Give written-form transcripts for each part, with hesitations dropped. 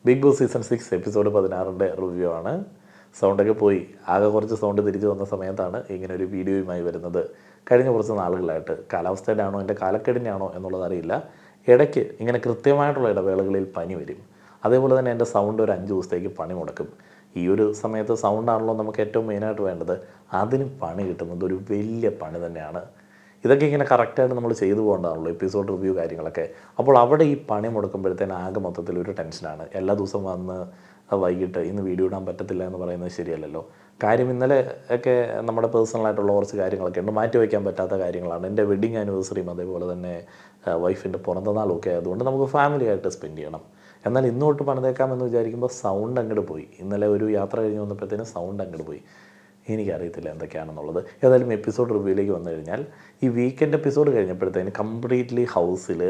Big Boss season 6 episode 16 review ആണ്. സൗണ്ടൊക്കെ പോയി ആകെ കുറച്ച് സൗണ്ട് തിരിച്ചു വന്ന സമയത്താണ് ഇങ്ങനെ ഒരു വീഡിയോയുമായി വരുന്നത്. കഴിഞ്ഞ കുറച്ച് നാളുകളായിട്ട് കാലാവസ്ഥയുടെ ആണോ എൻ്റെ കാലക്കേടിൻ്റെ ആണോ എന്നുള്ളത് അറിയില്ല, ഇടയ്ക്ക് ഇങ്ങനെ കൃത്യമായിട്ടുള്ള ഇടവേളകളിൽ പനി വരും. അതേപോലെ തന്നെ എൻ്റെ സൗണ്ട് ഒരു 5 ദിവസത്തേക്ക് പണി മുടക്കും. ഈ ഒരു സമയത്ത് സൗണ്ടാണല്ലോ നമുക്ക് ഏറ്റവും മെയിനായിട്ട് വേണ്ടത്. അതിന് പണി കിട്ടുന്നത് ഒരു വലിയ പണി തന്നെയാണ്. ഇതൊക്കെ ഇങ്ങനെ കറക്റ്റായിട്ട് നമ്മൾ ചെയ്തു പോകേണ്ടതാണല്ലോ എപ്പിസോഡ് റിവ്യൂ കാര്യങ്ങളൊക്കെ. അപ്പോൾ അവിടെ ഈ പണി മുടക്കുമ്പോഴത്തേന് ആകെ മൊത്തത്തിൽ ഒരു ടെൻഷനാണ്. എല്ലാ ദിവസവും വന്ന് വൈകിട്ട് ഇന്ന് വീഡിയോ ഇടാൻ പറ്റത്തില്ല എന്ന് പറയുന്നത് ശരിയല്ലല്ലോ. കാര്യം ഇന്നലെ ഒക്കെ നമ്മുടെ പേഴ്സണലായിട്ടുള്ള കുറച്ച് കാര്യങ്ങളൊക്കെ ഉണ്ട്, മാറ്റി വയ്ക്കാൻ പറ്റാത്ത കാര്യങ്ങളാണ്. എൻ്റെ വെഡ്ഡിങ് ആനിവേഴ്സറിയും അതേപോലെ തന്നെ വൈഫിൻ്റെ പിറന്തനാളും ഒക്കെ ആയതുകൊണ്ട് നമുക്ക് ഫാമിലി ആയിട്ട് സ്പെൻഡ് ചെയ്യണം. എന്നാൽ ഇന്നോട്ട് പണിതേക്കാമെന്ന് വിചാരിക്കുമ്പോൾ സൗണ്ട് അങ്ങോട്ട് പോയി. ഇന്നലെ ഒരു യാത്ര കഴിഞ്ഞ് വന്നപ്പോഴത്തേനും സൗണ്ട് അങ്ങോട്ട് പോയി. എനിക്കറിയത്തില്ല എന്തൊക്കെയാണെന്നുള്ളത്. ഏതായാലും എപ്പിസോഡ് റിവ്യൂയിലേക്ക് വന്നു കഴിഞ്ഞാൽ, ഈ വീക്കെൻഡ് എപ്പിസോഡ് കഴിഞ്ഞപ്പോഴത്തേന് കംപ്ലീറ്റ്ലി ഹൗസിൽ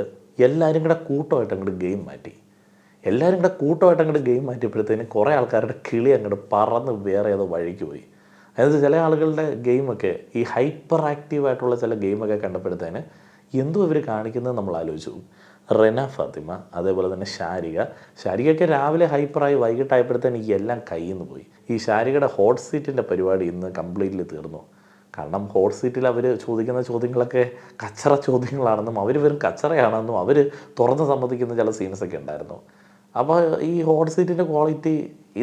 എല്ലാവരും കൂടെ കൂട്ടമായിട്ട് അങ്ങോട്ട് ഗെയിം മാറ്റി. എല്ലാവരും കൂടെ കൂട്ടമായിട്ട് അങ്ങോട്ട് ഗെയിം മാറ്റിയപ്പോഴത്തേന് കുറേ ആൾക്കാരുടെ കിളി അങ്ങോട്ട് പറന്ന് വേറെ ഏതോ വഴിക്ക് പോയി. അതായത് ചില ആളുകളുടെ ഗെയിമൊക്കെ ഈ ഹൈപ്പർ ആക്റ്റീവായിട്ടുള്ള ചില ഗെയിമൊക്കെ കണ്ടപ്പോഴത്തേന് എന്തോ ഇവർ കാണിക്കുന്നത് നമ്മൾ ആലോചിച്ചു. റെന ഫാത്തിമ, അതേപോലെ തന്നെ ഷാരികയൊക്കെ രാവിലെ ഹൈപ്പറായി വൈകിട്ടായപ്പോഴത്തേന് എല്ലാം കയ്യിൽ നിന്ന് പോയി. ഈ ഷാരികയുടെ ഹോട്ട് സീറ്റിൻ്റെ പരിപാടി ഇന്ന് കംപ്ലീറ്റ്ലി തീർന്നു. കാരണം ഹോട്ട് സീറ്റിൽ അവർ ചോദിക്കുന്ന ചോദ്യങ്ങളൊക്കെ കച്ചറ ചോദ്യങ്ങളാണെന്നും അവർ വെറും കച്ചറയാണെന്നും അവർ തുറന്ന് സമ്മതിക്കുന്ന ചില സീൻസൊക്കെ ഉണ്ടായിരുന്നു. അപ്പോൾ ഈ ഹോട്ട് സീറ്റിൻ്റെ ക്വാളിറ്റി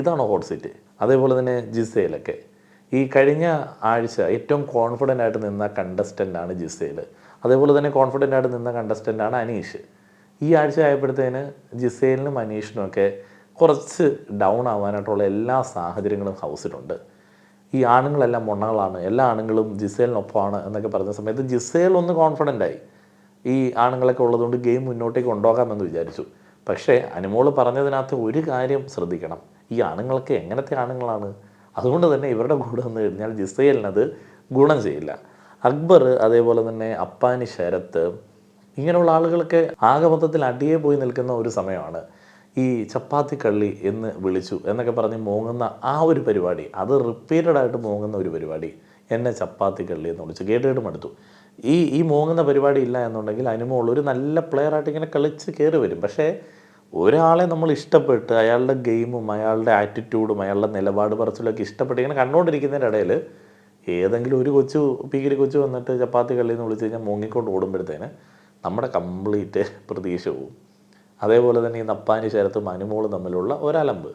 ഇതാണോ ഹോട്ട് സീറ്റ്? അതേപോലെ തന്നെ ജിസേലൊക്കെ ഈ കഴിഞ്ഞ ആഴ്ച ഏറ്റവും കോൺഫിഡൻ്റ് ആയിട്ട് നിന്ന കണ്ടസ്റ്റൻ്റാണ് ജിസേൽ. അതേപോലെ തന്നെ കോൺഫിഡൻ്റ് ആയിട്ട് നിന്ന കണ്ടസ്റ്റൻ്റാണ് അനീഷ്. ഈ ആഴ്ച ആയപ്പോഴത്തേന് ജിസേലിനും അനീഷിനും ഒക്കെ കുറച്ച് ഡൗൺ ആവാനായിട്ടുള്ള എല്ലാ സാഹചര്യങ്ങളും ഹൗസിലുണ്ട്. ഈ ആണുങ്ങളെല്ലാം മൊണ്ണകളാണ്, എല്ലാ ആണുങ്ങളും ജിസേലിനൊപ്പമാണ് എന്നൊക്കെ പറഞ്ഞ സമയത്ത് ജിസേൽ ഒന്ന് കോൺഫിഡൻ്റായി. ഈ ആണുങ്ങളൊക്കെ ഉള്ളതുകൊണ്ട് ഗെയിം മുന്നോട്ടേക്ക് കൊണ്ടുപോകാമെന്ന് വിചാരിച്ചു. പക്ഷേ അനുമോള് പറഞ്ഞതിനകത്ത് ഒരു കാര്യം ശ്രദ്ധിക്കണം, ഈ ആണുങ്ങളൊക്കെ എങ്ങനത്തെ ആണുങ്ങളാണ്. അതുകൊണ്ട് തന്നെ ഇവരുടെ കൂടെ വന്നു കഴിഞ്ഞാൽ ജിസേലിനത് ഗുണം ചെയ്യില്ല. അക്ബർ, അതേപോലെ തന്നെ അപ്പാനി, ശരത്ത്, ഇങ്ങനെയുള്ള ആളുകളൊക്കെ ആകെ മൊത്തത്തിൽ അടിയെ പോയി നിൽക്കുന്ന ഒരു സമയമാണ്. ഈ ചപ്പാത്തി കള്ളി എന്ന് വിളിച്ചു എന്നൊക്കെ പറഞ്ഞ് മോങ്ങുന്ന ആ ഒരു പരിപാടി, അത് റിപ്പീറ്റഡായിട്ട് മോങ്ങുന്ന ഒരു പരിപാടി. എന്നെ ചപ്പാത്തി കള്ളി എന്ന് വിളിച്ചു കേട്ടിട്ട് മടുത്തു. ഈ മോങ്ങുന്ന പരിപാടി ഇല്ല എന്നുണ്ടെങ്കിൽ അനുമോൾ ഒരു നല്ല പ്ലെയറായിട്ട് ഇങ്ങനെ കളിച്ച് കയറി വരും. പക്ഷേ ഒരാളെ നമ്മൾ ഇഷ്ടപ്പെട്ട് അയാളുടെ ഗെയിമും അയാളുടെ ആറ്റിറ്റ്യൂഡും അയാളുടെ നിലപാട് പറച്ചിലൊക്കെ ഇഷ്ടപ്പെട്ട് ഇങ്ങനെ കണ്ടുകൊണ്ടിരിക്കുന്നതിൻ്റെ ഇടയിൽ ഏതെങ്കിലും ഒരു പീക്കിരി കൊച്ചു വന്നിട്ട് ചപ്പാത്തി കള്ളി എന്ന് വിളിച്ച് കഴിഞ്ഞാൽ മോങ്ങിക്കൊണ്ട് ഓടുമ്പോഴത്തേന് നമ്മുടെ കംപ്ലീറ്റ് പ്രതീക്ഷ പോവും. അതേപോലെ തന്നെ ഈ അപ്പാനി, ശരത്തും അനുമോളും തമ്മിലുള്ള ഒരലമ്പ്.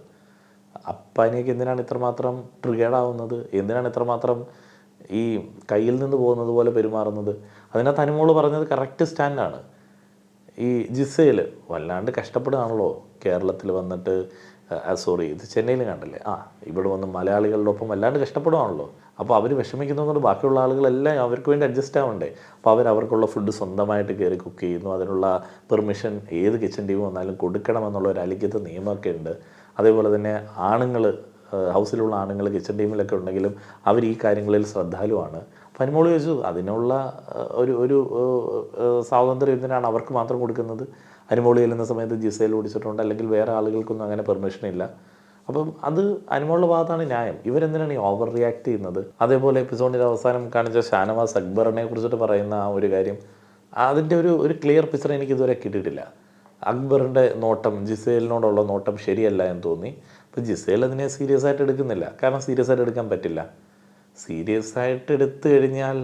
അപ്പാനിയൊക്കെ എന്തിനാണ് ഇത്രമാത്രം ട്രിഗേഡാവുന്നത്? എന്തിനാണ് ഇത്രമാത്രം ഈ കയ്യിൽ നിന്ന് പോകുന്നത് പോലെ പെരുമാറുന്നത്? അതിനകത്ത് അനുമോള് പറഞ്ഞത് കറക്റ്റ് സ്റ്റാൻഡാണ്. ഈ ജിസേൽ വല്ലാണ്ട് കഷ്ടപ്പെടുകയാണല്ലോ കേരളത്തിൽ വന്നിട്ട്. ഇത് ചെന്നൈയിൽ കണ്ടല്ലേ, ഇവിടെ വന്ന് മലയാളികളുടെ ഒപ്പം വല്ലാണ്ട് കഷ്ടപ്പെടുകയാണല്ലോ. അപ്പോൾ അവർ വിഷമിക്കുന്നതുകൊണ്ട് ബാക്കിയുള്ള ആളുകളെല്ലാം അവർക്ക് വേണ്ടി അഡ്ജസ്റ്റ് ആവണ്ടേ. അപ്പോൾ അവർക്കുള്ള ഫുഡ് സ്വന്തമായിട്ട് കയറി കുക്ക് ചെയ്യുന്നു. അതിനുള്ള പെർമിഷൻ ഏത് കിച്ചൺ ടീം വന്നാലും കൊടുക്കണമെന്നുള്ള ഒരു അലിഖിത നിയമമൊക്കെ ഉണ്ട്. അതേപോലെ തന്നെ ആണുങ്ങൾ, ഹൗസിലുള്ള ആണുങ്ങൾ കിച്ചൺ ടീമിലൊക്കെ ഉണ്ടെങ്കിലും അവർ ഈ കാര്യങ്ങളിൽ ശ്രദ്ധാലുവാണ്. അപ്പോൾ അനുമോള് ചോദിച്ചു, അതിനുള്ള ഒരു സ്വാതന്ത്ര്യം എന്തിനാണ് അവർക്ക് മാത്രം കൊടുക്കുന്നത്? അനുമോള് ചെല്ലുന്ന സമയത്ത് ജിസേൽ ഓടിച്ചിട്ടുണ്ട്, അല്ലെങ്കിൽ വേറെ ആളുകൾക്കൊന്നും അങ്ങനെ പെർമിഷനില്ല. അപ്പം അത് അനുമോളുടെ ഭാഗത്താണ് ന്യായം. ഇവരെന്തിനാണ് ഈ ഓവർ റിയാക്ട് ചെയ്യുന്നത്? അതേപോലെ എപ്പിസോഡിൻ്റെ അവസാനം കാണിച്ച ഷാനവാസ് അക്ബറിനെ കുറിച്ചിട്ട് പറയുന്ന ആ ഒരു കാര്യം, അതിൻ്റെ ഒരു ക്ലിയർ പിക്ചർ എനിക്ക് ഇതുവരെ കിട്ടിയിട്ടില്ല. അക്ബറിൻ്റെ നോട്ടം, ജിസേലിനോടുള്ള നോട്ടം ശരിയല്ല എന്ന് തോന്നി. അപ്പോൾ ജിസേൽ അതിനെ സീരിയസ് ആയിട്ട് എടുക്കുന്നില്ല. കാരണം സീരിയസ് ആയിട്ട് എടുക്കാൻ പറ്റില്ല. സീരിയസ് ആയിട്ട് എടുത്തു കഴിഞ്ഞാൽ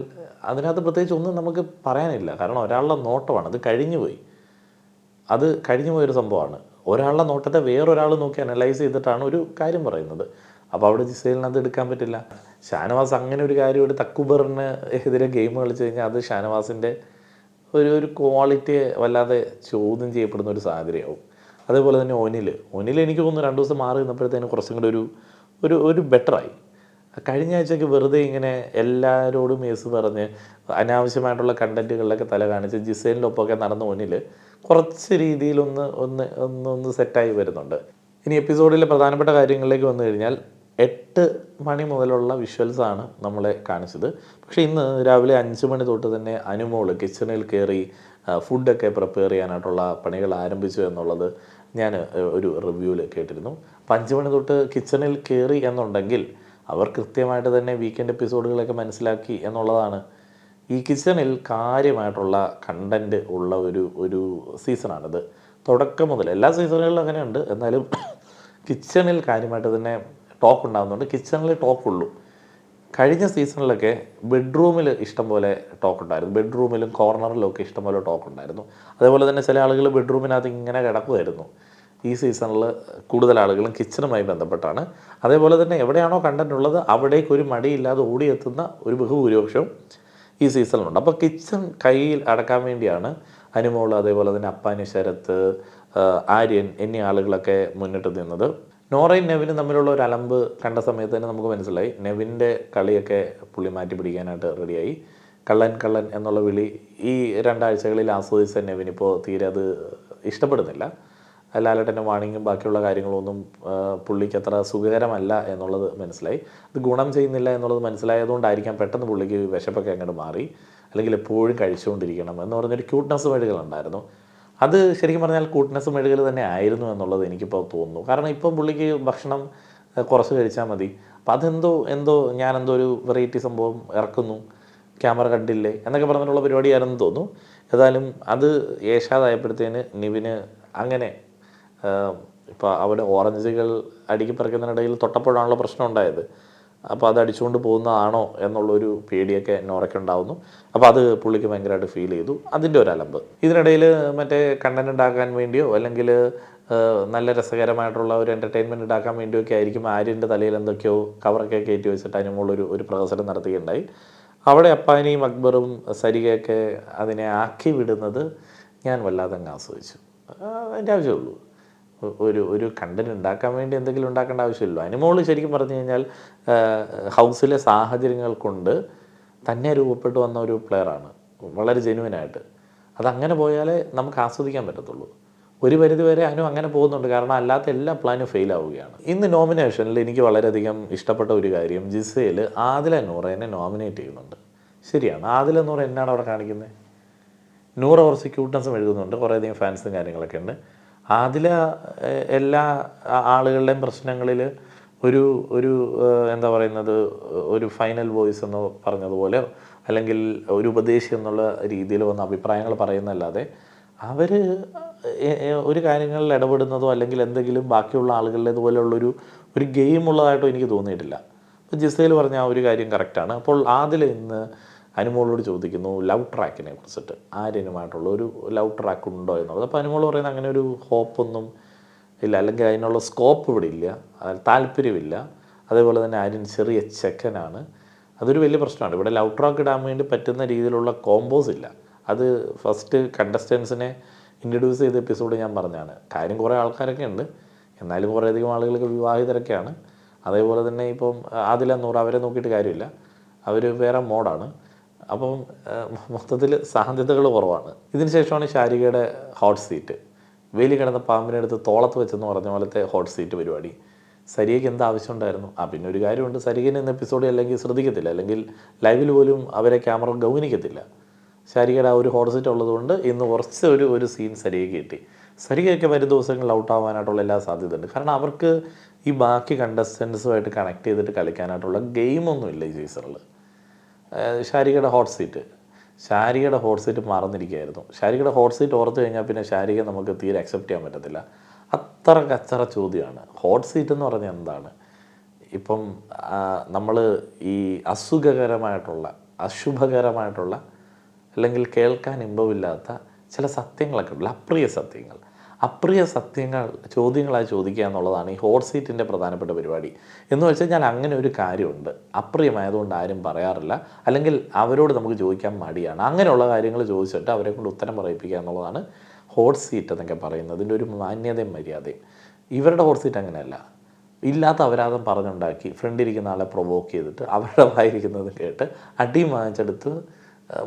അതിനകത്ത് പ്രത്യേകിച്ച് ഒന്നും നമുക്ക് പറയാനില്ല. കാരണം ഒരാളുടെ നോട്ടമാണ്, അത് കഴിഞ്ഞു പോയൊരു സംഭവമാണ്. ഒരാളുടെ നോട്ടത്തെ വേറൊരാൾ നോക്കി അനലൈസ് ചെയ്തിട്ടാണ് ഒരു കാര്യം പറയുന്നത്. അപ്പോൾ അവിടെ ജിസേലിന് അത് എടുക്കാൻ പറ്റില്ല. ഷാനവാസ് അങ്ങനെ ഒരു കാര്യം, ഒരു തക്കുബറിന് എതിരെ ഗെയിം കളിച്ച് കഴിഞ്ഞാൽ അത് ഷാനവാസിൻ്റെ ഒരു ക്വാളിറ്റിയെ വല്ലാതെ ചോദ്യം ചെയ്യപ്പെടുന്ന ഒരു സാഹചര്യമാവും. അതേപോലെ തന്നെ ഒനിൽ എനിക്ക് തോന്നുന്നു 2 ദിവസം മാറി നിന്നപ്പോഴത്തേനും കുറച്ചും കൂടെ ഒരു ബെറ്ററായി. കഴിഞ്ഞ ആഴ്ചയ്ക്ക് വെറുതെ ഇങ്ങനെ എല്ലാവരോടും യേസ് പറഞ്ഞ് അനാവശ്യമായിട്ടുള്ള കണ്ടൻറ്റുകളിലൊക്കെ തല കാണിച്ച് ജിസേലിൻ്റെ ഒപ്പമൊക്കെ നടന്ന ഒന്നിൽ കുറച്ച് രീതിയിലൊന്ന് സെറ്റായി വരുന്നുണ്ട്. ഇനി എപ്പിസോഡിലെ പ്രധാനപ്പെട്ട കാര്യങ്ങളിലേക്ക് വന്നു കഴിഞ്ഞാൽ 8 മണി മുതലുള്ള വിഷ്വൽസാണ് നമ്മളെ കാണിച്ചത്. പക്ഷേ ഇന്ന് രാവിലെ 5 മണി തൊട്ട് തന്നെ അനുമോള് കിച്ചണിൽ കയറി ഫുഡൊക്കെ പ്രിപ്പയർ ചെയ്യാനായിട്ടുള്ള പണികൾ ആരംഭിച്ചു എന്നുള്ളത് ഞാൻ ഒരു റിവ്യൂവിൽ കേട്ടിരുന്നു. അപ്പോൾ 5 മണി തൊട്ട് കിച്ചണിൽ കയറി എന്നുണ്ടെങ്കിൽ അവർ കൃത്യമായിട്ട് തന്നെ വീക്കെൻഡ് എപ്പിസോഡുകളൊക്കെ മനസ്സിലാക്കി എന്നുള്ളതാണ്. ഈ കിച്ചണിൽ കാര്യമായിട്ടുള്ള കണ്ടൻറ്റ് ഉള്ള ഒരു സീസണാണിത്. തുടക്കം മുതൽ എല്ലാ സീസണുകളിലും അങ്ങനെയുണ്ട്, എന്നാലും കിച്ചണിൽ കാര്യമായിട്ട് തന്നെ ടോക്ക് ഉണ്ടാകുന്നുണ്ട്. കിച്ചണിൽ ടോക്കുള്ളൂ. കഴിഞ്ഞ സീസണിലൊക്കെ ബെഡ്റൂമിൽ ഇഷ്ടംപോലെ ടോക്ക് ഉണ്ടായിരുന്നു. ബെഡ്റൂമിലും കോർണറിലും ഒക്കെ ഇഷ്ടംപോലെ ടോക്ക് ഉണ്ടായിരുന്നു. അതേപോലെ തന്നെ ചില ആളുകൾ ബെഡ്റൂമിനകത്ത് ഇങ്ങനെ കിടക്കുമായിരുന്നു. ഈ സീസണിൽ കൂടുതൽ ആളുകളും കിച്ചണുമായി ബന്ധപ്പെട്ടാണ്. അതേപോലെ തന്നെ എവിടെയാണോ കണ്ടന്റ് ഉള്ളത് അവിടേക്ക് ഒരു മടിയില്ലാതെ ഓടിയെത്തുന്ന ഒരു ബഹുഭൂരിപക്ഷവും ഈ സീസണിലുണ്ട്. അപ്പോൾ കിച്ചൺ കയ്യിൽ അടക്കാൻ വേണ്ടിയാണ് അനുമോൾ, അതേപോലെ തന്നെ അപ്പാനി, ശരത്ത്, ആര്യൻ എന്നീ ആളുകളൊക്കെ മുന്നിട്ട് നിന്നത്. നോറയും നെവിനും തമ്മിലുള്ള ഒരു അലമ്പ് കണ്ട സമയത്ത് തന്നെ നമുക്ക് മനസ്സിലായി നെവിൻ്റെ കളിയൊക്കെ പുള്ളി മാറ്റി പിടിക്കാനായിട്ട് റെഡിയായി. കള്ളൻ കള്ളൻ എന്നുള്ള വിളി ഈ 2 ആഴ്ചകളിൽ ആസ്വദിച്ച നെവിനിപ്പോൾ തീരെ അത് ഇഷ്ടപ്പെടുന്നില്ല. ലാലേട്ടൻ്റെ വാണിങ്ങും ബാക്കിയുള്ള കാര്യങ്ങളൊന്നും പുള്ളിക്ക് അത്ര സുഖകരമല്ല എന്നുള്ളത് മനസ്സിലായി. ഇത് ഗുണം ചെയ്യുന്നില്ല എന്നുള്ളത് മനസ്സിലായതുകൊണ്ടായിരിക്കാം പെട്ടെന്ന് പുള്ളിക്ക് വിശപ്പൊക്കെ അങ്ങോട്ട് മാറി. അല്ലെങ്കിൽ എപ്പോഴും കഴിച്ചുകൊണ്ടിരിക്കണം എന്ന് പറഞ്ഞൊരു ക്യൂട്ട്നെസ് മെഴുകളുണ്ടായിരുന്നു. അത് ശരിക്കും പറഞ്ഞാൽ കൂട്ട്നെസ് മെഴുകൽ തന്നെ ആയിരുന്നു എന്നുള്ളത് എനിക്കിപ്പോൾ തോന്നുന്നു. കാരണം ഇപ്പം പുള്ളിക്ക് ഭക്ഷണം കുറച്ച് കഴിച്ചാൽ മതി. അപ്പം എന്തോ ഞാനെന്തോ ഒരു വെറൈറ്റി സംഭവം ഇറക്കുന്നു, ക്യാമറ കണ്ടില്ലേ എന്നൊക്കെ പറഞ്ഞിട്ടുള്ള പരിപാടിയായിരുന്നു തോന്നുന്നു. ഏതായാലും അത് ഏഷ്യാതായപ്പോഴത്തേന് നിവിന് അങ്ങനെ ഇപ്പോൾ അവിടെ ഓറഞ്ചുകൾ അടുക്കി പറിക്കുന്നതിനിടയിൽ തൊട്ടപ്പോഴാണല്ലോ പ്രശ്നം ഉണ്ടായത്. അപ്പോൾ അത് അടിച്ചുകൊണ്ട് പോകുന്നതാണോ എന്നുള്ളൊരു പേടിയൊക്കെ നോറയ്ക്കുണ്ടാവുന്നു. അപ്പോൾ അത് പുള്ളിക്ക് ഭയങ്കരമായിട്ട് ഫീൽ ചെയ്തു. അതിൻ്റെ ഒരു അലമ്പ്. ഇതിനിടയിൽ മറ്റേ കണ്ടന്റ് ഉണ്ടാക്കാൻ വേണ്ടിയോ അല്ലെങ്കിൽ നല്ല രസകരമായിട്ടുള്ള ഒരു എൻ്റർടൈൻമെൻറ്റ് ഉണ്ടാക്കാൻ വേണ്ടിയൊക്കെ ആയിരിക്കും ആര്യൻ്റെ തലയിൽ എന്തൊക്കെയോ കവറൊക്കെ കയറ്റി വെച്ചിട്ട് അതിനുമുള്ളൊരു പ്രഹസനം നടത്തുകയുണ്ടായി. അവിടെ അപ്പാനിയും അക്ബറും സരികയൊക്കെ അതിനെ ആക്കി വിടുന്നത് ഞാൻ വല്ലാതെ അങ്ങ് ആസ്വദിച്ചു. അതിൻ്റെ ആവശ്യമുള്ളൂ. ഒരു കണ്ടന്റ് ഉണ്ടാക്കാൻ വേണ്ടി എന്തെങ്കിലും ഉണ്ടാക്കേണ്ട ആവശ്യമില്ലല്ലോ. അനുമോൾ ശരിക്കും പറഞ്ഞു കഴിഞ്ഞാൽ ഹൗസിലെ സാഹചര്യങ്ങൾ കൊണ്ട് തന്നെ രൂപപ്പെട്ടു വന്ന ഒരു പ്ലെയറാണ്, വളരെ ജെന്യുവനായിട്ട്. അതങ്ങനെ പോയാലേ നമുക്ക് ആസ്വദിക്കാൻ പറ്റത്തുള്ളൂ. ഒരു പരിധി വരെ അനു അങ്ങനെ പോകുന്നുണ്ട്. കാരണം അല്ലാത്ത എല്ലാ പ്ലാനും ഫെയിലാവുകയാണ്. ഇന്ന് നോമിനേഷനിൽ എനിക്ക് വളരെയധികം ഇഷ്ടപ്പെട്ട ഒരു കാര്യം, ജിസയിൽ ആദില നൂറേനെ നോമിനേറ്റ് ചെയ്യുന്നുണ്ട്. ശരിയാണ്, ആദില നൂറ എന്നാണ് അവിടെ കാണിക്കുന്നത്? നൂറ കുറച്ച് ക്യൂട്ട്നെസ്സും എഴുതുന്നുണ്ട്, കുറേയധികം ഫാൻസും കാര്യങ്ങളൊക്കെ ഉണ്ട്. ആദില എല്ലാ ആളുകളുടെയും പ്രശ്നങ്ങളിൽ ഒരു എന്താ പറയുന്നത്, ഒരു ഫൈനൽ വോയിസ് എന്ന് പറഞ്ഞതുപോലെ അല്ലെങ്കിൽ ഒരു ഉപദേശി എന്നുള്ള രീതിയിൽ വന്ന അഭിപ്രായങ്ങൾ പറയുന്നതല്ലാതെ അവർ ഒരു കാര്യങ്ങളിൽ ഇടപെടുന്നതോ അല്ലെങ്കിൽ എന്തെങ്കിലും ബാക്കിയുള്ള ആളുകളുടേതുപോലെയുള്ളൊരു ഗെയിം ഉള്ളതായിട്ടോ എനിക്ക് തോന്നിയിട്ടില്ല. അപ്പോൾ ജിസയിൽ പറഞ്ഞ ആ ഒരു കാര്യം കറക്റ്റാണ്. അപ്പോൾ ആദില ഇന്ന് അനുമോളോട് ചോദിക്കുന്നു ലവ് ട്രാക്കിനെ കുറിച്ചിട്ട്, ആര്യനുമായിട്ടുള്ള ഒരു ലവ് ട്രാക്ക് ഉണ്ടോ എന്നുള്ളത്. അപ്പോൾ അനുമോൾ പറയുന്നത് അങ്ങനെ ഒരു ഹോപ്പൊന്നും ഇല്ല, അല്ലെങ്കിൽ അതിനുള്ള സ്കോപ്പ് ഇവിടെ ഇല്ല, താല്പര്യമില്ല. അതേപോലെ തന്നെ ആര്യൻ ചെറിയ ചെക്കനാണ്, അതൊരു വലിയ പ്രശ്നമാണ്. ഇവിടെ ലവ് ട്രാക്ക് ഇടാൻ വേണ്ടി പറ്റുന്ന രീതിയിലുള്ള കോമ്പോസ് ഇല്ല. അത് ഫസ്റ്റ് കണ്ടസ്റ്റൻസിനെ ഇൻട്രൊഡ്യൂസ് ചെയ്ത എപ്പിസോഡ് ഞാൻ പറഞ്ഞാണ്. കാര്യം കുറേ ആൾക്കാരൊക്കെ ഉണ്ട്, എന്നാലും കുറേയധികം ആളുകൾക്ക് വിവാഹിതരൊക്കെയാണ്. അതേപോലെ തന്നെ ഇപ്പം ആദില നൂറ് അവരെ നോക്കിയിട്ട് കാര്യമില്ല, അവർ വേറെ മോഡാണ്. അപ്പം മൊത്തത്തിൽ സാധ്യതകൾ കുറവാണ്. ഇതിന് ശേഷമാണ് ശാരികയുടെ ഹോട്ട് സീറ്റ്, വേലി കിടന്ന പാമ്പിനെടുത്ത് തോളത്ത് വെച്ചെന്ന് പറഞ്ഞ പോലത്തെ ഹോട്ട് സീറ്റ് പരിപാടി. സരികയ്ക്ക് എന്താ ആവശ്യം ഉണ്ടായിരുന്നു? പിന്നെ ഒരു കാര്യമുണ്ട്, സരികനെ ഇന്ന് എപ്പിസോഡ് അല്ലെങ്കിൽ ശ്രദ്ധിക്കത്തില്ല, അല്ലെങ്കിൽ ലൈവിൽ പോലും അവരെ ക്യാമറ ഗൗനിക്കത്തില്ല. ശാരികയുടെ ആ ഒരു ഹോട്ട് സീറ്റ് ഉള്ളതുകൊണ്ട് ഇന്ന് കുറച്ച് ഒരു സീൻ സരികയ്ക്ക് കിട്ടി. സരികയൊക്കെ വരും ദിവസങ്ങളിൽ ഔട്ട് ആവാനായിട്ടുള്ള എല്ലാ സാധ്യതയുണ്ട്. കാരണം അവർക്ക് ഈ ബാക്കി കണ്ടസ്റ്റൻസുമായിട്ട് കണക്ട് ചെയ്തിട്ട് കളിക്കാനായിട്ടുള്ള ഗെയിമൊന്നുമില്ല ഈ സീസണിൽ. ശാരികയുടെ ഹോട്ട് സീറ്റ് മറന്നിരിക്കുകയായിരുന്നു. ശാരികയുടെ ഹോട്ട് സീറ്റ് ഓർത്ത് കഴിഞ്ഞാൽ പിന്നെ ശാരിക നമുക്ക് തീരെ അക്സെപ്റ്റ് ചെയ്യാൻ പറ്റത്തില്ല. അത്ര കച്ചറ ചോദ്യമാണ്. ഹോട്ട് സീറ്റ് എന്ന് പറഞ്ഞാൽ എന്താണ്? ഇപ്പം നമ്മൾ ഈ അശുഭകരമായിട്ടുള്ള അല്ലെങ്കിൽ കേൾക്കാൻ ഇമ്പമില്ലാത്ത ചില സത്യങ്ങളൊക്കെ ഉണ്ടല്ലോ, അപ്രിയ സത്യങ്ങൾ ചോദ്യങ്ങളായി ചോദിക്കുക എന്നുള്ളതാണ് ഈ ഹോട്ട് സീറ്റിൻ്റെ പ്രധാനപ്പെട്ട പരിപാടി. എന്ന് വെച്ച് കഴിഞ്ഞാൽ അങ്ങനെ ഒരു കാര്യമുണ്ട്, അപ്രിയമായതുകൊണ്ട് ആരും പറയാറില്ല, അല്ലെങ്കിൽ അവരോട് നമുക്ക് ചോദിക്കാൻ മടിയാണ്. അങ്ങനെയുള്ള കാര്യങ്ങൾ ചോദിച്ചിട്ട് അവരെ കൊണ്ട് ഉത്തരം പറയിപ്പിക്കുക എന്നുള്ളതാണ് ഹോട്ട് സീറ്റ് എന്നൊക്കെ പറയുന്നത്, അതിൻ്റെ ഒരു മാന്യതയും മര്യാദയും. ഇവരുടെ ഹോട്ട് സീറ്റ് അങ്ങനെയല്ല. ഇല്ലാത്ത അപരാധം പറഞ്ഞുണ്ടാക്കി ഫ്രണ്ടിരിക്കുന്ന ആളെ പ്രൊവോക്ക് ചെയ്തിട്ട് അവരുടെ വായിരിക്കുന്നത് കേട്ട് അടിയും വാങ്ങിച്ചെടുത്ത്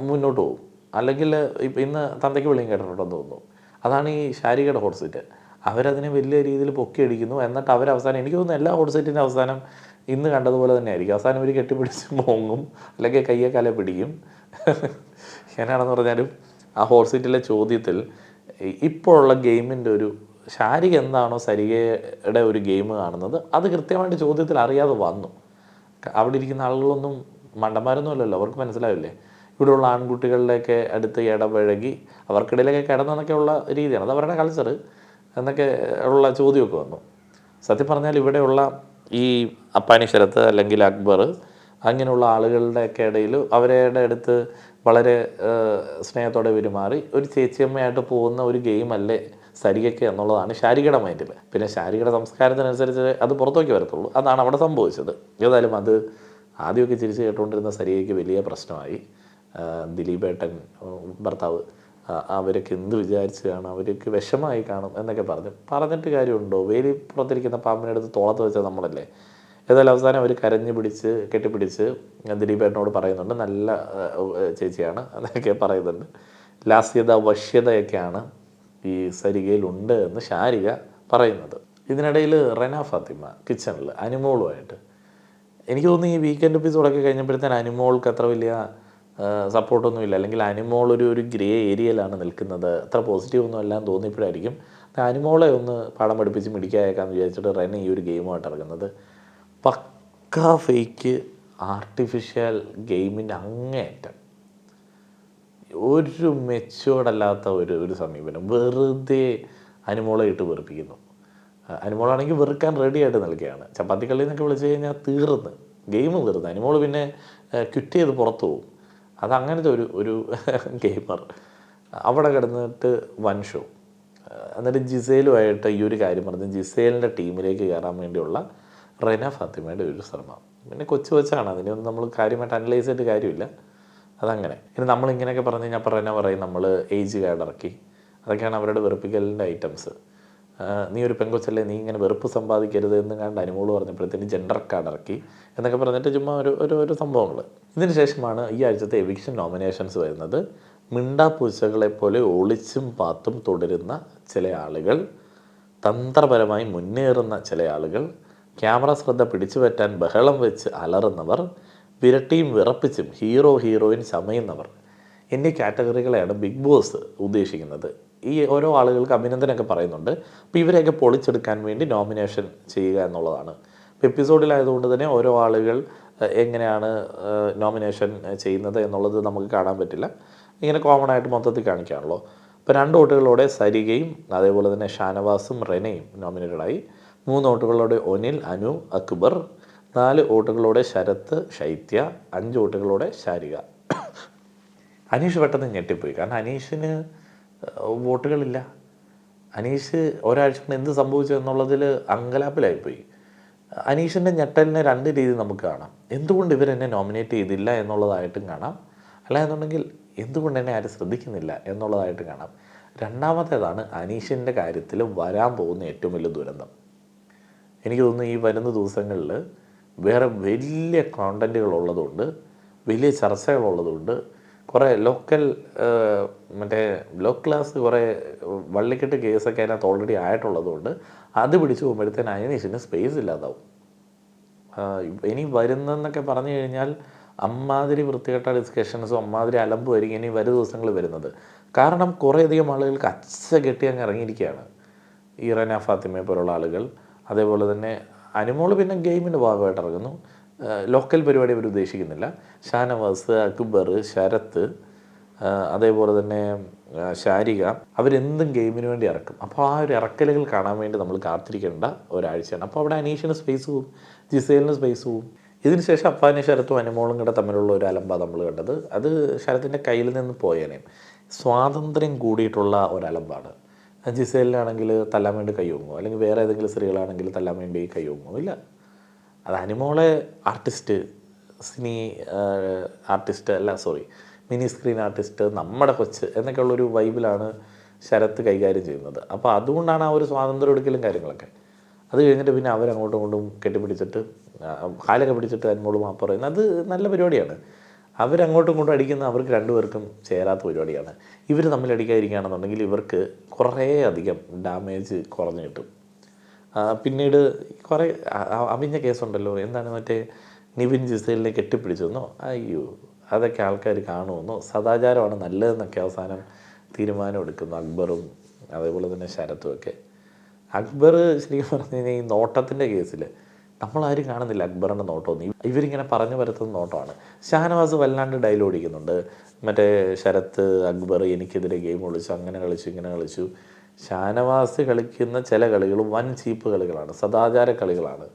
മുന്നോട്ട് പോകും. അല്ലെങ്കിൽ ഇപ്പം ഇന്ന് തന്തയ്ക്ക് വിളിയും കേട്ടിട്ടുണ്ടെന്ന് തോന്നുന്നു. അതാണ് ഈ ശാരികയുടെ ഹോട്ട് സീറ്റ്. അവരതിനെ വലിയ രീതിയിൽ പൊക്കിയടിക്കുന്നു. എന്നിട്ട് അവരവസാനം, എനിക്ക് തോന്നുന്നു എല്ലാ ഹോട്ട് സീറ്റിൻ്റെ അവസാനം ഇന്ന് കണ്ടതുപോലെ തന്നെ ആയിരിക്കും. അവസാനം ഒരു കെട്ടിപ്പിടിച്ച് മോങ്ങും, അല്ലെങ്കിൽ കയ്യെ കാലെ പിടിക്കും. എന്നാണെന്ന് പറഞ്ഞാലും ആ ഹോട്ട് സീറ്റിലെ ചോദ്യത്തിൽ ഇപ്പോഴുള്ള ഗെയിമിൻ്റെ ശാരിക എന്താണോ സരികയുടെ ഒരു ഗെയിം കാണുന്നത് അത് കൃത്യമായിട്ട് ചോദ്യത്തിൽ അറിയാതെ വന്നു. അവിടെ ഇരിക്കുന്ന ആളുകളൊന്നും മണ്ടന്മാരൊന്നും അല്ലല്ലോ, അവർക്ക് മനസ്സിലാവില്ലേ ഇവിടെയുള്ള ആൺകുട്ടികളുടെയൊക്കെ അടുത്ത് ഇടപഴകി അവർക്കിടയിലൊക്കെ കിടന്നെന്നൊക്കെ ഉള്ള രീതിയാണ്, അത് അവരുടെ കൾച്ചർ എന്നൊക്കെ ഉള്ള ചോദ്യമൊക്കെ വന്നു. സത്യം പറഞ്ഞാൽ ഇവിടെയുള്ള ഈ അപ്പാനി ശരത്ത് അല്ലെങ്കിൽ അക്ബർ അങ്ങനെയുള്ള ആളുകളുടെയൊക്കെ ഇടയിൽ അവരുടെ അടുത്ത് വളരെ സ്നേഹത്തോടെ പെരുമാറി ഒരു ചേച്ചിയമ്മയായിട്ട് പോകുന്ന ഒരു ഗെയിമല്ലേ സരികയ്ക്ക് എന്നുള്ളതാണ് ശാരികയുടെ മൈൻഡിൽ. പിന്നെ ശാരികയുടെ സംസ്കാരത്തിനനുസരിച്ച് അത് പുറത്തേക്ക് വരത്തുള്ളൂ. അതാണ് അവിടെ സംഭവിച്ചത്. ഏതായാലും അത് ആദ്യമൊക്കെ ചിരിച്ച് കേട്ടുകൊണ്ടിരുന്ന സരികയ്ക്ക് വലിയ പ്രശ്നമായി. ദിലീപേട്ടൻ ഭർത്താവ് അവരൊക്കെ എന്ത് വിചാരിച്ച് കാണും, അവർക്ക് വിഷമമായി കാണും എന്നൊക്കെ പറഞ്ഞിട്ട് കാര്യമുണ്ടോ? വേലി പുറത്തിരിക്കുന്ന പാമ്പിനെ എടുത്ത് തോളത്ത് വെച്ചാൽ നമ്മളല്ലേ. ഏതായാലും അവസാനം അവർ കരഞ്ഞു പിടിച്ച് കെട്ടിപ്പിടിച്ച് ദിലീപേട്ടനോട് പറയുന്നുണ്ട് നല്ല ചേച്ചിയാണ് എന്നൊക്കെ പറയുന്നുണ്ട്. ലാസ്യത വശ്യതയൊക്കെയാണ് ഈ സരികയിലുണ്ട് എന്ന് ശാരിക പറയുന്നത്. ഇതിനിടയിൽ റെന ഫാത്തിമ കിച്ചണിൽ അനിമോളുമായിട്ട്, എനിക്ക് തോന്നുന്നു ഈ വീക്കെൻഡ് എപ്പിസോഡൊക്കെ കഴിഞ്ഞപ്പോഴത്തേന് അനിമോൾക്ക് അത്ര വലിയ സപ്പോർട്ടൊന്നുമില്ല, അല്ലെങ്കിൽ അനിമോൾ ഒരു ഗ്രേ ഏരിയയിലാണ് നിൽക്കുന്നത്, അത്ര പോസിറ്റീവൊന്നും എല്ലാം തോന്നിയപ്പോഴായിരിക്കും അനിമോളെ ഒന്ന് പാഠം പഠിപ്പിച്ച് മിടിക്കായേക്കാന്ന് വിചാരിച്ചിട്ട് റെന ഈ ഒരു ഗെയിമായിട്ട് ഇറങ്ങുന്നത്. പക്കാ ഫേക്ക് ആർട്ടിഫിഷ്യൽ ഗെയിമിൻ്റെ അങ്ങേയറ്റം, ഒരു മെച്ചുവേർഡല്ലാത്ത ഒരു സമീപനം, വെറുതെ അനിമോളെ ഇട്ട് വെറുപ്പിക്കുന്നു. അനിമോളാണെങ്കിൽ വെറുക്കാൻ റെഡിയായിട്ട് നിൽക്കുകയാണ്. ചപ്പാത്തിക്കള്ളി എന്നൊക്കെ വിളിച്ച് കഴിഞ്ഞാൽ തീർന്ന് ഗെയിം തീർന്ന്. അനിമോൾ പിന്നെ ക്വിറ്റ് ചെയ്ത് പുറത്തു പോകും. അതങ്ങനത്തെ ഒരു ഗെയിമർ അവിടെ കിടന്നിട്ട് വൻ ഷോ. എന്നിട്ട് ജിസേലുമായിട്ട് ഈ ഒരു കാര്യം പറഞ്ഞ് ജിസേലിൻ്റെ ടീമിലേക്ക് കയറാൻ വേണ്ടിയുള്ള റെന ഫാത്തിമയുടെ ഒരു ശ്രമം. പിന്നെ കൊച്ചാണ്, അതിനൊന്നും നമ്മൾ കാര്യമായിട്ട് അനലൈസ് ചെയ്തിട്ട് കാര്യമില്ല. അതങ്ങനെ. ഇനി നമ്മളിങ്ങനെയൊക്കെ പറഞ്ഞു കഴിഞ്ഞാൽ അപ്പോൾ റെന പറയും നമ്മൾ ഏജ് കാർഡ് ഇറക്കി. അതൊക്കെയാണ് അവരുടെ വെറുപ്പിക്കലിൻ്റെ ഐറ്റംസ്. നീ ഒരു പെങ്കൊച്ചല്ലേ, നീ ഇങ്ങനെ വെറുപ്പ് സമ്പാദിക്കരുത് എന്ന് കണ്ട് അനിമോള് പറഞ്ഞപ്പോഴത്തേന് ജെൻഡർ കാർഡ് ഇറക്കി എന്നൊക്കെ പറഞ്ഞിട്ട് ചുമ്മാ ഒരു സംഭവങ്ങൾ. ഇതിന് ശേഷമാണ് ഈ ആഴ്ചത്തെ എവിക്ഷൻ നോമിനേഷൻസ് വരുന്നത്. മിണ്ടാപ്പൂച്ചകളെ പോലെ ഒളിച്ചും പാത്തും തുടരുന്ന ചില ആളുകൾ, തന്ത്രപരമായി മുന്നേറുന്ന ചില ആളുകൾ, ക്യാമറ ശ്രദ്ധ പിടിച്ചു പറ്റാൻ ബഹളം വെച്ച് അലറുന്നവർ, വിരട്ടിയും വിറപ്പിച്ചും ഹീറോയിൻ ചമയുന്നവർ എന്നീ കാറ്റഗറികളെയാണ് ബിഗ് ബോസ് ഉദ്ദേശിക്കുന്നത്. ഈ ഓരോ ആളുകൾക്ക് അഭിനന്ദനമൊക്കെ പറയുന്നുണ്ട്. അപ്പോൾ ഇവരെയൊക്കെ പൊളിച്ചെടുക്കാൻ വേണ്ടി നോമിനേഷൻ ചെയ്യുക എന്നുള്ളതാണ്. ഇപ്പോൾ എപ്പിസോഡിലായതുകൊണ്ട് തന്നെ ഓരോ ആളുകൾ എങ്ങനെയാണ് നോമിനേഷൻ ചെയ്യുന്നത് എന്നുള്ളത് നമുക്ക് കാണാൻ പറ്റില്ല. ഇങ്ങനെ കോമൺ ആയിട്ട് മൊത്തത്തിൽ കാണിക്കുകയാണല്ലോ. ഇപ്പോൾ 2 വോട്ടുകളോടെ സരികയും അതേപോലെ തന്നെ ഷാനവാസും റെനയും നോമിനേറ്റഡായി. 3 വോട്ടുകളോടെ ഒനിൽ, അനു, അക്ബർ. 4 വോട്ടുകളോടെ ശരത്ത്, ശൈത്യ. 5 വോട്ടുകളോടെ ശാരിക. അനീഷ് പെട്ടെന്ന് ഞെട്ടിപ്പോയി. കാരണം അനീഷിന് വോട്ടുകളില്ല. അനീഷ് ഒരാഴ്ച കൊണ്ട് എന്ത് സംഭവിച്ചു എന്നുള്ളതിൽ അങ്കലാപ്പിലായിപ്പോയി. അനീഷിൻ്റെ ഞെട്ടലിനെ 2 രീതി നമുക്ക് കാണാം. എന്തുകൊണ്ട് ഇവരെന്നെ നോമിനേറ്റ് ചെയ്തില്ല എന്നുള്ളതായിട്ടും കാണാം, അല്ല എന്നുണ്ടെങ്കിൽ എന്തുകൊണ്ട് എന്നെ ആരും ശ്രദ്ധിക്കുന്നില്ല എന്നുള്ളതായിട്ട് കാണാം. രണ്ടാമത്തേതാണ് അനീഷിൻ്റെ കാര്യത്തിൽ വരാൻ പോകുന്ന ഏറ്റവും വലിയ ദുരന്തം. എനിക്ക് തോന്നുന്നു ഈ വരുന്ന ദിവസങ്ങളിൽ വേറെ വലിയ കോണ്ടൻറ്റുകൾ ഉള്ളതുകൊണ്ട്, വലിയ ചർച്ചകളുള്ളതുകൊണ്ട്, കുറേ ലോ ക്ലാസ് കുറേ വള്ളിക്കെട്ട് കേസൊക്കെ അതിനകത്ത് ഓൾറെഡി ആയിട്ടുള്ളതുകൊണ്ട് അത് പിടിച്ചു പോകുമ്പോഴത്തേന് അനീഷിന് സ്പേസ് ഇല്ലാതാവും. ഇനി വരുന്നതെന്നൊക്കെ പറഞ്ഞു കഴിഞ്ഞാൽ അമ്മാതിരി വൃത്തികെട്ട ഡിസ്കഷൻസും അമ്മാതിരി അലമ്പുമായിരിക്കും ഇനി വരും ദിവസങ്ങൾ വരുന്നത്. കാരണം കുറേയധികം ആളുകൾക്ക് അച്ഛ കെട്ടി അങ്ങ് ഇറങ്ങിയിരിക്കുകയാണ്. ഈ റെന ഫാത്തിമയെ പോലുള്ള ആളുകൾ. അതേപോലെ തന്നെ അനിമോൾ പിന്നെ ഗെയിമിൻ്റെ ഭാഗമായിട്ട് ഇറങ്ങുന്നു. ലോക്കൽ പരിപാടി അവർ ഉദ്ദേശിക്കുന്നില്ല. ഷാനവാസ്, അക്ബർ, ശരത്ത്, അതേപോലെ തന്നെ ശാരിക, അവരെന്തും ഗെയിമിന് വേണ്ടി ഇറക്കും. അപ്പോൾ ആ ഒരു ഇറക്കലുകൾ കാണാൻ വേണ്ടി നമ്മൾ കാത്തിരിക്കേണ്ട ഒരാഴ്ചയാണ്. അപ്പോൾ അവിടെ അനീഷിന് സ്പേസ് പോവും, ജിസേലിന് സ്പേസ് പോവും. ഇതിന് ശേഷം അപ്പാനി ശരത്തും അനിമോളും കൂടെ തമ്മിലുള്ള ഒരു അലമ്പാണ് നമ്മൾ കണ്ടത്. അത് ശരത്തിൻ്റെ കയ്യിൽ നിന്ന് പോയേനെ. സ്വാതന്ത്ര്യം കൂടിയിട്ടുള്ള ഒരലമ്പാണ്. ജിസേലിനാണെങ്കിൽ തല്ലാൻ വേണ്ടി കൈ ഓങ്ങുമോ, അല്ലെങ്കിൽ വേറെ ഏതെങ്കിലും സ്ത്രീകളാണെങ്കിൽ തല്ലാൻ വേണ്ടി കൈ ഓങ്ങുമോ? ഇല്ല. അത് അനിമോളെ മിനി സ്ക്രീൻ ആർട്ടിസ്റ്റ്, നമ്മുടെ കൊച്ച് എന്നൊക്കെയുള്ളൊരു വൈബിലാണ് ശരത്ത് കൈകാര്യം ചെയ്യുന്നത്. അപ്പോൾ അതുകൊണ്ടാണ് ആ ഒരു സ്വാതന്ത്ര്യം എടുക്കലും കാര്യങ്ങളൊക്കെ. അത് കഴിഞ്ഞിട്ട് പിന്നെ അവരങ്ങോട്ടും ഇങ്ങോട്ടും കെട്ടിപ്പിടിച്ചിട്ട് കാലൊക്കെ പിടിച്ചിട്ട് അനിമോൾ മാപ്പ് പറയുന്നത് അത് നല്ല പരിപാടിയാണ്. അവരങ്ങോട്ടും ഇങ്ങോട്ടും അടിക്കുന്ന അവർക്ക് 2 പേർക്കും ചേരാത്ത പരിപാടിയാണ്. ഇവർ തമ്മിൽ അടിക്കാതിരിക്കുകയാണെന്നുണ്ടെങ്കിൽ ഇവർക്ക് കുറേ അധികം ഡാമേജ് കുറഞ്ഞു കിട്ടും. പിന്നീട് കുറേ അവിഞ്ഞ കേസുണ്ടല്ലോ, എന്താണ് മറ്റേ നിവിൻ ജിസേലിനെ കെട്ടിപ്പിടിച്ചെന്നോ, അയ്യോ അതൊക്കെ ആൾക്കാർ കാണുമെന്നോ, സദാചാരമാണ് നല്ലതെന്നൊക്കെ അവസാനം തീരുമാനം എടുക്കുന്നു അക്ബറും അതേപോലെ തന്നെ ശരത്തും ഒക്കെ. അക്ബർ ശരിക്കും പറഞ്ഞു കഴിഞ്ഞാൽ ഈ നോട്ടത്തിൻ്റെ കേസിൽ നമ്മളാരും കാണുന്നില്ല അക്ബറിൻ്റെ നോട്ടമൊന്നും. ഇവരിങ്ങനെ പറഞ്ഞു വരുത്തുന്ന നോട്ടമാണ്. ഷാനവാസ് വല്ലാണ്ട് ഡയലോഗ് അടിക്കുന്നുണ്ട്. മറ്റേ ശരത്ത്, അക്ബർ എനിക്കെതിരെ ഗെയിം കളിച്ചു, അങ്ങനെ കളിച്ചു, ഇങ്ങനെ കളിച്ചു ഷാനവാസ് കളിക്കുന്ന ചില കളികൾ വൻ ചീപ്പ് കളികളാണ്, സദാചാര കളികളാണ്.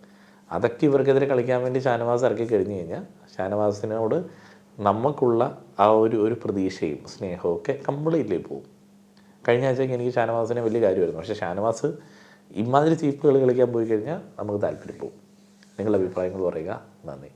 അതൊക്കെ ഇവർക്കെതിരെ കളിക്കാൻ വേണ്ടി ഷാനവാസ് ഇറക്കി കഴിഞ്ഞ് കഴിഞ്ഞാൽ ഷാനവാസിനോട് നമുക്കുള്ള ആ ഒരു പ്രതീക്ഷയും സ്നേഹവും ഒക്കെ കംപ്ലീറ്റ്ലി പോകും. കഴിഞ്ഞ ആഴ്ചയ്ക്ക് എനിക്ക് ഷാനവാസിനെ വലിയ കാര്യമായിരുന്നു, പക്ഷേ ഷാനവാസ് ഇമാതിരി ചീപ്പ് കളി കളിക്കാൻ പോയി കഴിഞ്ഞാൽ നമുക്ക് താല്പര്യം പോകും. നിങ്ങളുടെ അഭിപ്രായങ്ങൾ പറയുക. നന്ദി.